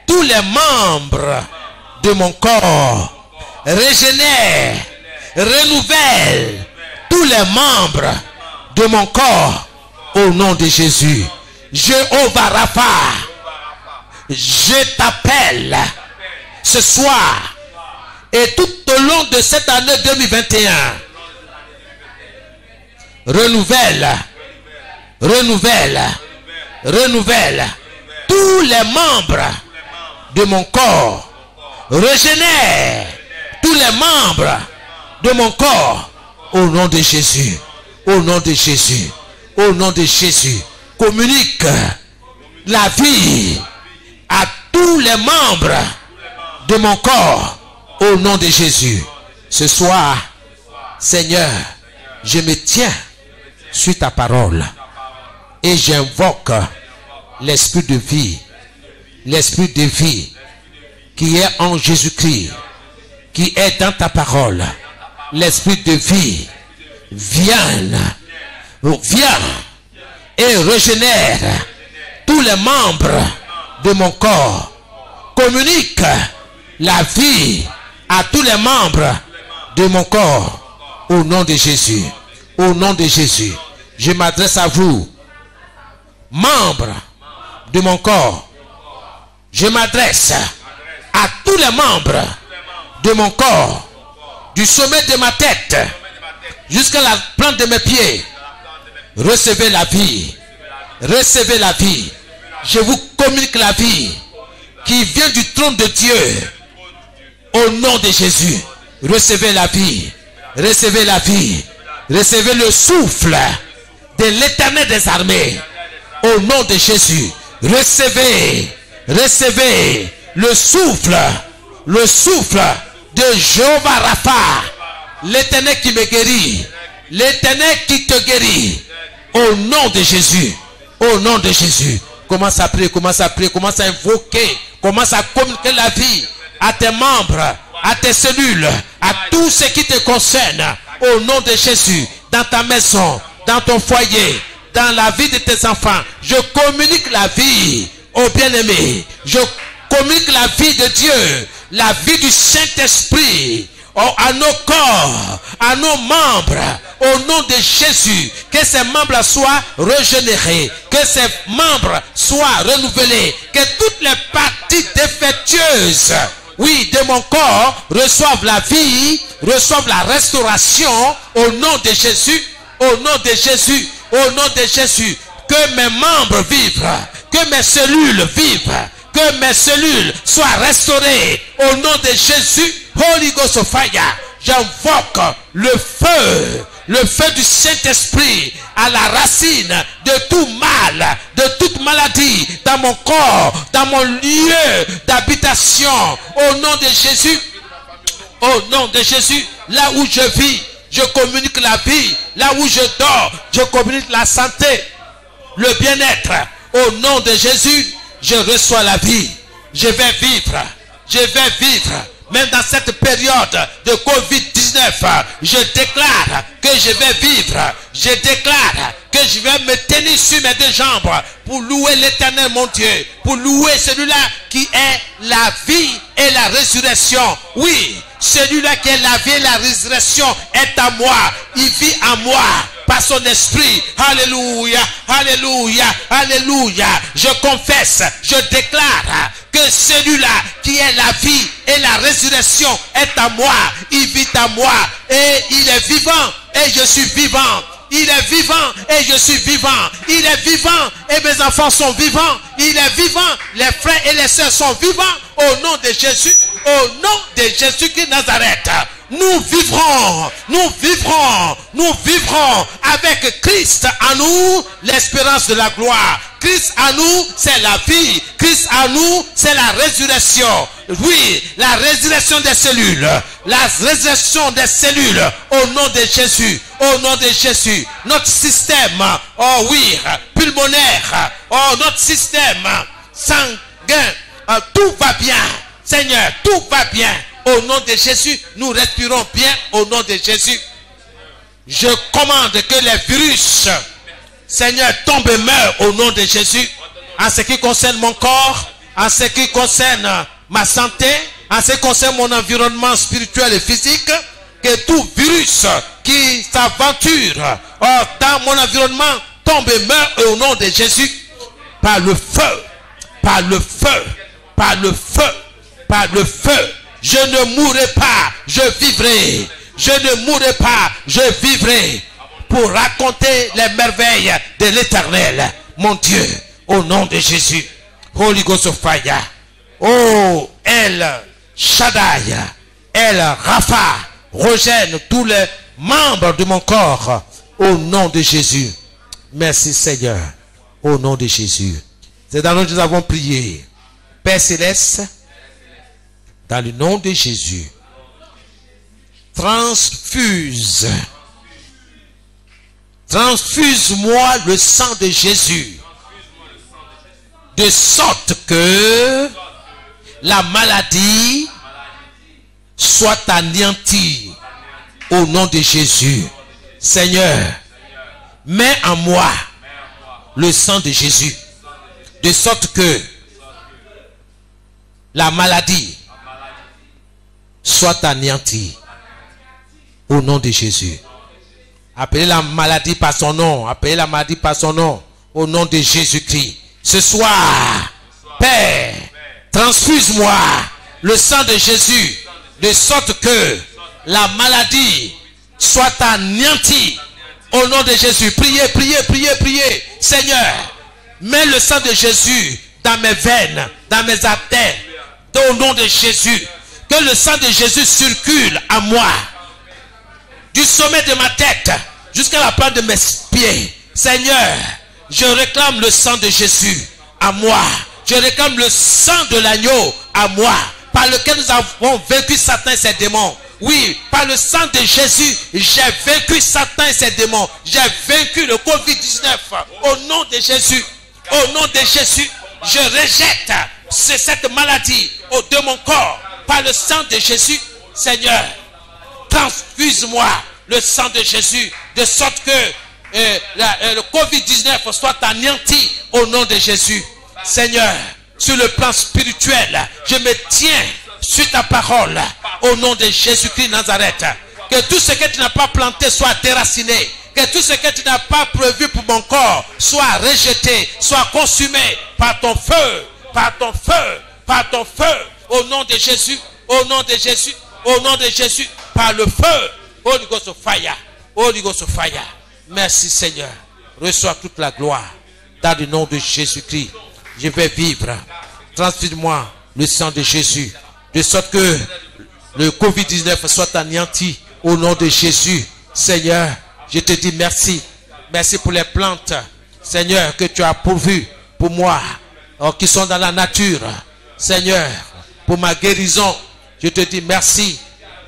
tous les membres de mon corps. Régénère, renouvelle tous les membres de mon corps au nom de Jésus. Jéhovah Rapha, je t'appelle ce soir et tout au long de cette année 2021. Renouvelle, renouvelle, renouvelle tous les membres de mon corps. Régénère tous les membres de mon corps au nom de Jésus. Au nom de Jésus. Au nom de Jésus. Communique la vie à tous les membres de mon corps au nom de Jésus. Ce soir, Seigneur, je me tiens sur ta parole et j'invoque l'esprit de vie, l'esprit de vie qui est en Jésus-Christ, qui est dans ta parole. L'esprit de vie, viens et régénère tous les membres de mon corps. Communique la vie à tous les membres de mon corps au nom de Jésus. Au nom de Jésus, je m'adresse à vous, membres de mon corps. Je m'adresse à tous les membres de mon corps, du sommet de ma tête jusqu'à la plante de mes pieds. Recevez la vie. Recevez la vie. Je vous communique la vie qui vient du trône de Dieu. Au nom de Jésus. Recevez la vie. Recevez la vie. Recevez le souffle de l'Éternel des armées. Au nom de Jésus. Recevez. Recevez le souffle de Jéhovah Rapha. L'Éternel qui me guérit. L'Éternel qui te guérit. Au nom de Jésus. Au nom de Jésus. Commence à prier, commence à prier, commence à invoquer, commence à communiquer la vie à tes membres, à tes cellules, à tout ce qui te concerne. Au nom de Jésus, dans ta maison, dans ton foyer, dans la vie de tes enfants, je communique la vie aux bien-aimés. Je communique la vie de Dieu, la vie du Saint-Esprit à nos corps, à nos membres, au nom de Jésus. Que ces membres soient régénérés, que ces membres soient renouvelés, que toutes les parties défectueuses, oui, de mon corps, reçoivent la vie, reçoivent la restauration, au nom de Jésus, au nom de Jésus, au nom de Jésus. Que mes membres vivent, que mes cellules vivent, que mes cellules soient restaurées, au nom de Jésus. Holy Ghost of Fire, j'invoque le feu du Saint-Esprit à la racine de tout mal, de toute maladie dans mon corps, dans mon lieu d'habitation, au nom de Jésus. Au nom de Jésus, là où je vis, je communique la vie. Là où je dors, je communique la santé, le bien-être. Au nom de Jésus, je reçois la vie. Je vais vivre même dans cette période de Covid-19, je déclare que je vais vivre. Je déclare que je vais me tenir sur mes deux jambes pour louer l'Éternel mon Dieu, pour louer celui-là qui est la vie et la résurrection. Oui, celui-là qui est la vie et la résurrection est à moi. Il vit en moi par son esprit. Alléluia, alléluia, alléluia. Je confesse, je déclare que celui-là qui est la vie et la résurrection est à moi. Il vit à moi et il est vivant et je suis vivant. Il est vivant et je suis vivant. Il est vivant et mes enfants sont vivants. Il est vivant, les frères et les sœurs sont vivants. Au nom de Jésus, au nom de Jésus-Christ Nazareth, nous vivrons, nous vivrons, nous vivrons avec Christ en nous, l'espérance de la gloire. Christ en nous, c'est la vie. Christ en nous, c'est la résurrection. Oui, la résurrection des cellules. La résurrection des cellules. Au nom de Jésus. Au nom de Jésus. Notre système, oh oui, pulmonaire. Oh, notre système sanguin. Tout va bien. Seigneur, tout va bien. Au nom de Jésus, nous respirons bien. Au nom de Jésus. Je commande que les virus, Seigneur, tombe et meurt au nom de Jésus. En ce qui concerne mon corps, en ce qui concerne ma santé, en ce qui concerne mon environnement spirituel et physique, que tout virus qui s'aventure dans mon environnement tombe et meurt au nom de Jésus. Par le feu, par le feu, par le feu, par le feu. Je ne mourrai pas, je vivrai. Je ne mourrai pas, je vivrai. Pour raconter les merveilles de l'Éternel, mon Dieu, au nom de Jésus. Holy Ghost of Fire. Oh, El Shaddai, El Rapha, régène tous les membres de mon corps, au nom de Jésus. Merci Seigneur, au nom de Jésus. C'est dans le nom que nous avons prié. Père Céleste, dans le nom de Jésus, transfuse-moi le sang de Jésus, de sorte que la maladie soit anéantie au nom de Jésus. Seigneur, mets en moi le sang de Jésus, de sorte que la maladie soit anéantie au nom de Jésus. Appelez la maladie par son nom. Appelez la maladie par son nom. Au nom de Jésus-Christ. Ce soir, Père, transfuse-moi le sang de Jésus, de sorte que la maladie soit anéantie. Au nom de Jésus. Priez, priez, priez, priez. Seigneur, mets le sang de Jésus dans mes veines, dans mes artères. Au nom de Jésus. Que le sang de Jésus circule à moi. Du sommet de ma tête jusqu'à la pointe de mes pieds. Seigneur, je réclame le sang de Jésus à moi. Je réclame le sang de l'agneau à moi, par lequel nous avons vaincu Satan et ses démons. Oui, par le sang de Jésus, j'ai vaincu Satan et ses démons. J'ai vaincu le Covid-19. Au nom de Jésus, au nom de Jésus, je rejette cette maladie de mon corps. Par le sang de Jésus, Seigneur, transfuse-moi le sang de Jésus, de sorte que le Covid-19 soit anéanti au nom de Jésus. Seigneur, sur le plan spirituel, je me tiens sur ta parole au nom de Jésus-Christ Nazareth. Que tout ce que tu n'as pas planté soit déraciné. Que tout ce que tu n'as pas prévu pour mon corps soit rejeté, soit consumé par ton feu, par ton feu, par ton feu. Au nom de Jésus, au nom de Jésus, au nom de Jésus, par le feu. Holy Ghost of Fire, Holy Ghost of Fire. Merci Seigneur. Reçois toute la gloire. Dans le nom de Jésus-Christ, je vais vivre. Transfuse-moi le sang de Jésus, de sorte que le Covid-19 soit anéanti au nom de Jésus. Seigneur, je te dis merci. Merci pour les plantes, Seigneur, que tu as pourvues pour moi, qui sont dans la nature. Seigneur, pour ma guérison, je te dis merci.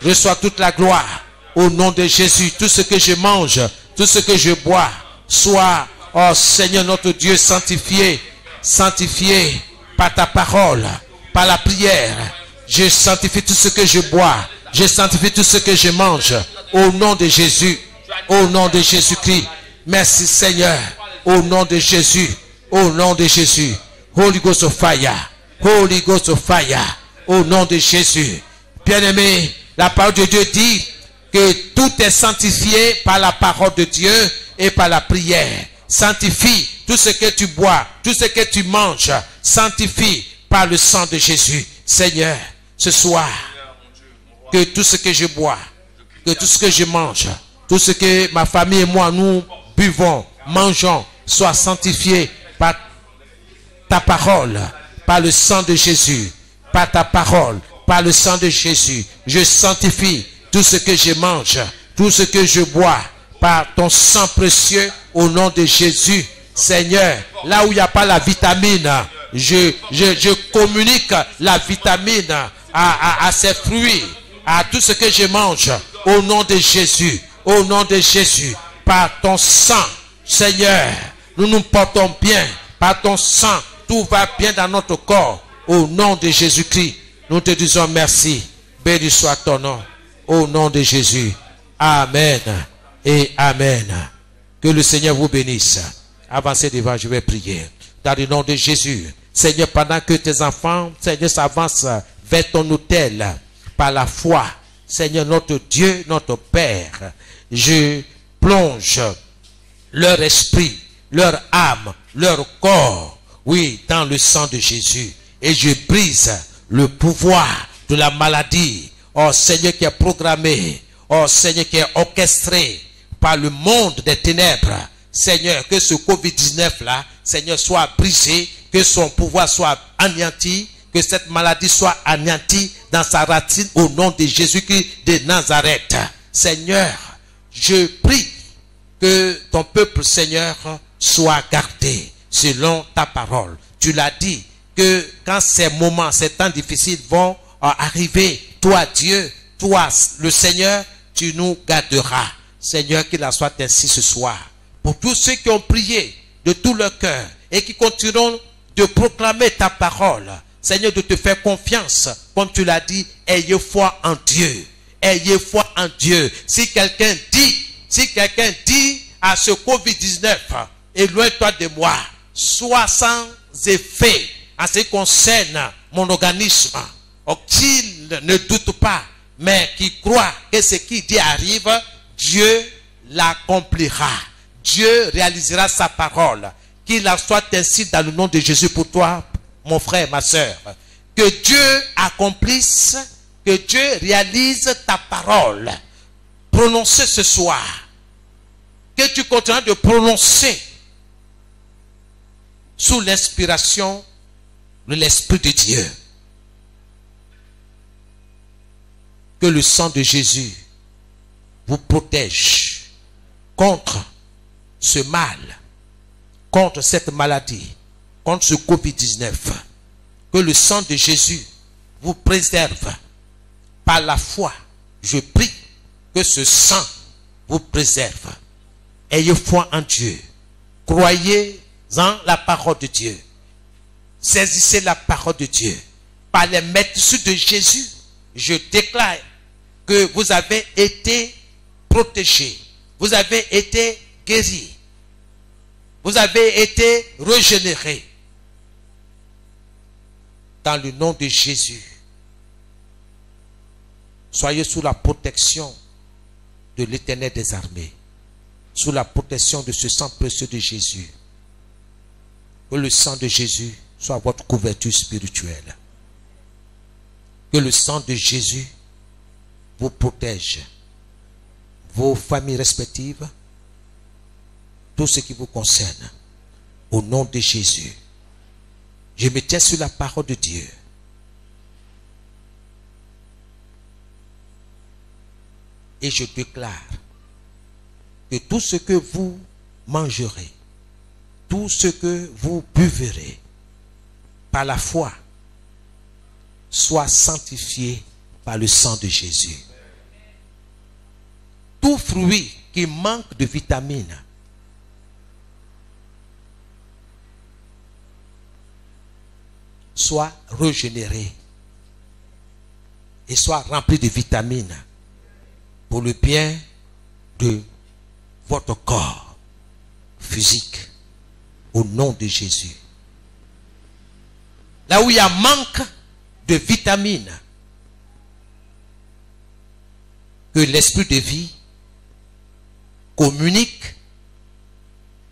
Reçois toute la gloire au nom de Jésus. Tout ce que je mange, tout ce que je bois, soit, oh Seigneur notre Dieu, sanctifié, sanctifié par ta parole, par la prière, Je sanctifie tout ce que je bois. Je sanctifie tout ce que je mange. Au nom de Jésus. Au nom de Jésus-Christ. Merci Seigneur. Au nom de Jésus. Au nom de Jésus. Holy Ghost of fire. Holy Ghost of fire. Au nom de Jésus. Bien-aimé, la parole de Dieu dit que tout est sanctifié par la parole de Dieu et par la prière. Sanctifie tout ce que tu bois, tout ce que tu manges. Sanctifie par le sang de Jésus. Seigneur, ce soir, que tout ce que je bois, que tout ce que je mange, tout ce que ma famille et moi nous buvons, mangeons, soit sanctifié par ta parole, par le sang de Jésus, par ta parole, par le sang de Jésus. Je sanctifie tout ce que je mange, tout ce que je bois, par ton sang précieux, au nom de Jésus. Seigneur, là où il n'y a pas la vitamine, je communique la vitamine à ces fruits, à tout ce que je mange, au nom de Jésus, au nom de Jésus, par ton sang. Seigneur, nous nous portons bien, par ton sang, tout va bien dans notre corps, au nom de Jésus-Christ. Nous te disons merci, béni soit ton nom, au nom de Jésus. Amen et amen. Que le Seigneur vous bénisse. Avancez devant, je vais prier. Dans le nom de Jésus. Seigneur, pendant que tes enfants, Seigneur, s'avancent vers ton autel, par la foi, Seigneur, notre Dieu, notre Père, je plonge leur esprit, leur âme, leur corps, oui, dans le sang de Jésus. Et je brise le pouvoir de la maladie, oh Seigneur, qui est programmé, oh Seigneur, qui est orchestré par le monde des ténèbres. Seigneur, que ce Covid-19 là, Seigneur, soit brisé, que son pouvoir soit anéanti, que cette maladie soit anéantie dans sa racine au nom de Jésus-Christ de Nazareth. Seigneur, je prie que ton peuple, Seigneur, soit gardé selon ta parole. Tu l'as dit que quand ces moments, ces temps difficiles vont arriver, toi Dieu, toi le Seigneur, tu nous garderas. Seigneur, qu'il en soit ainsi ce soir. Pour tous ceux qui ont prié de tout leur cœur et qui continueront de proclamer ta parole, Seigneur, de te faire confiance, comme tu l'as dit, ayez foi en Dieu. Ayez foi en Dieu. Si quelqu'un dit à ce Covid-19, éloigne-toi de moi, sois sans effet en ce qui concerne mon organisme, qu'il ne doute pas, mais qui croit que ce qui dit arrive, Dieu l'accomplira. Dieu réalisera sa parole. Qu'il en soit ainsi dans le nom de Jésus pour toi, mon frère, ma soeur. Que Dieu accomplisse, que Dieu réalise ta parole. Prononcez ce soir. Que tu continues de prononcer sous l'inspiration de l'Esprit de Dieu. Que le sang de Jésus vous protège contre ce mal, contre cette maladie, contre ce Covid-19. Que le sang de Jésus vous préserve par la foi. Je prie que ce sang vous préserve. Ayez foi en Dieu. Croyez en la parole de Dieu. Saisissez la parole de Dieu. Par les médecins de Jésus, je déclare que vous avez été protégés. Vous avez été guéris. Vous avez été régénérés. Dans le nom de Jésus. Soyez sous la protection de l'Éternel des armées. Sous la protection de ce sang précieux de Jésus. Que le sang de Jésus soit votre couverture spirituelle. Que le sang de Jésus vous protège. Vos familles respectives. Tout ce qui vous concerne. Au nom de Jésus. Je me tiens sur la parole de Dieu. Et je déclare que tout ce que vous mangerez, tout ce que vous buverez, par la foi, soit sanctifié par le sang de Jésus. Tout fruit qui manque de vitamines, soit régénéré et soient remplis de vitamines pour le bien de votre corps physique au nom de Jésus. Là où il y a manque de vitamines, que l'esprit de vie communique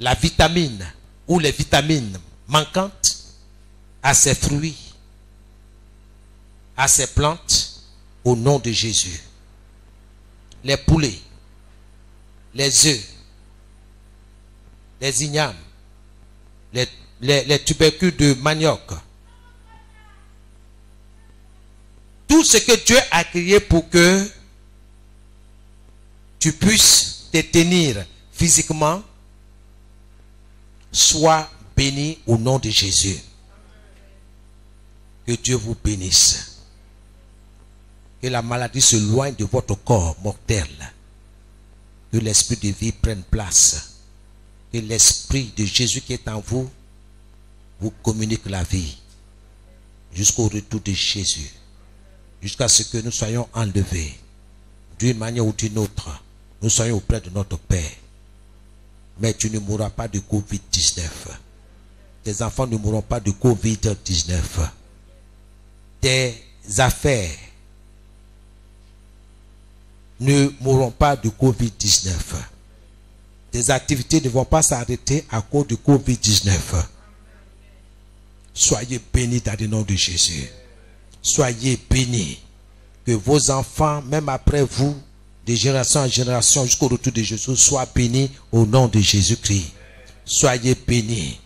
la vitamine ou les vitamines manquantes à ses fruits, à ses plantes, au nom de Jésus. Les poulets, les œufs, les ignames, les tubercules de manioc, tout ce que Dieu a créé pour que tu puisses te tenir physiquement, sois béni au nom de Jésus. Que Dieu vous bénisse. Que la maladie se loigne de votre corps mortel. Que l'esprit de vie prenne place. Que l'esprit de Jésus qui est en vous vous communique la vie. Jusqu'au retour de Jésus. Jusqu'à ce que nous soyons enlevés. D'une manière ou d'une autre. Nous soyons auprès de notre Père. Mais tu ne mourras pas de Covid-19. Tes enfants ne mourront pas de Covid-19. Tes affaires ne mourront pas de Covid-19. Tes activités ne vont pas s'arrêter à cause de Covid-19. Soyez bénis dans le nom de Jésus. Soyez bénis. Que vos enfants, même après vous, de génération en génération jusqu'au retour de Jésus, soient bénis au nom de Jésus-Christ. Soyez bénis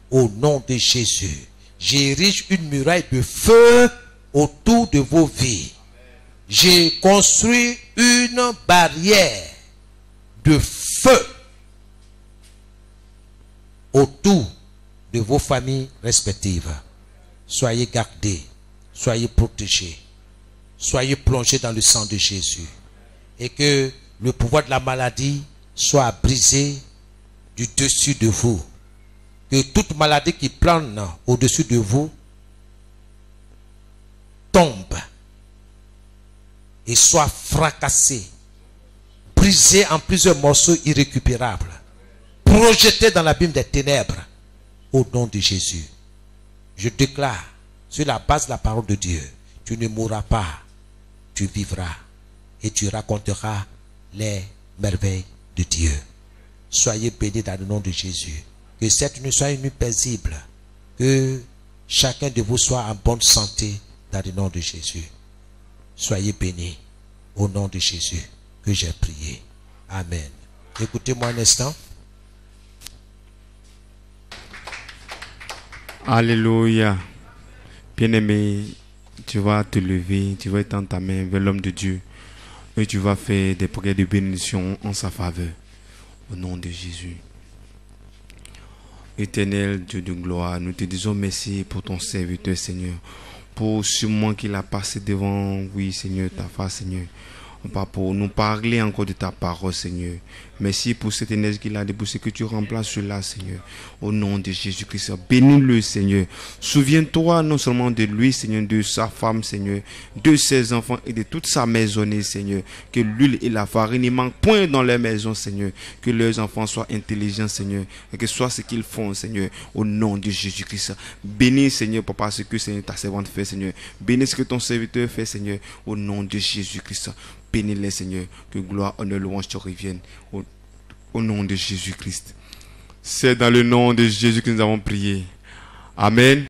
au nom de Jésus. J'érige une muraille de feu autour de vos vies. J'ai construit une barrière de feu autour de vos familles respectives. Soyez gardés, soyez protégés, soyez plongés dans le sang de Jésus. Et que le pouvoir de la maladie soit brisé du dessus de vous. Que toute maladie qui plane au-dessus de vous tombe et soit fracassée, brisée en plusieurs morceaux irrécupérables, projetée dans l'abîme des ténèbres au nom de Jésus. Je déclare sur la base de la parole de Dieu, tu ne mourras pas, tu vivras. Et tu raconteras les merveilles de Dieu. Soyez bénis dans le nom de Jésus. Que cette nuit soit une nuit paisible. Que chacun de vous soit en bonne santé dans le nom de Jésus. Soyez bénis au nom de Jésus que j'ai prié. Amen. Écoutez-moi un instant. Alléluia. Bien-aimé, tu vas te lever, tu vas étendre ta main vers l'homme de Dieu. Et tu vas faire des prières de bénédiction en sa faveur. Au nom de Jésus. Éternel Dieu de gloire, nous te disons merci pour ton serviteur, Seigneur. Pour ce moment qu'il a passé devant, oui, Seigneur, ta face, Seigneur. Pas pour nous parler encore de ta parole, Seigneur. Merci pour cette énergie qu'il a déposée, que tu remplaces cela, Seigneur. Au nom de Jésus-Christ, bénis-le, Seigneur. Souviens-toi non seulement de lui, Seigneur, de sa femme, Seigneur, de ses enfants et de toute sa maisonnée, Seigneur. Que l'huile et la farine ne manquent point dans leur maison, Seigneur. Que leurs enfants soient intelligents, Seigneur. Et que ce soit ce qu'ils font, Seigneur. Au nom de Jésus-Christ. Bénis, Seigneur, papa, ce que Seigneur, ta servante fait, Seigneur. Bénis ce que ton serviteur fait, Seigneur. Au nom de Jésus-Christ. Bénis-les, Seigneur, que gloire, honneur, louange te reviennent au nom de Jésus-Christ. C'est dans le nom de Jésus que nous avons prié. Amen.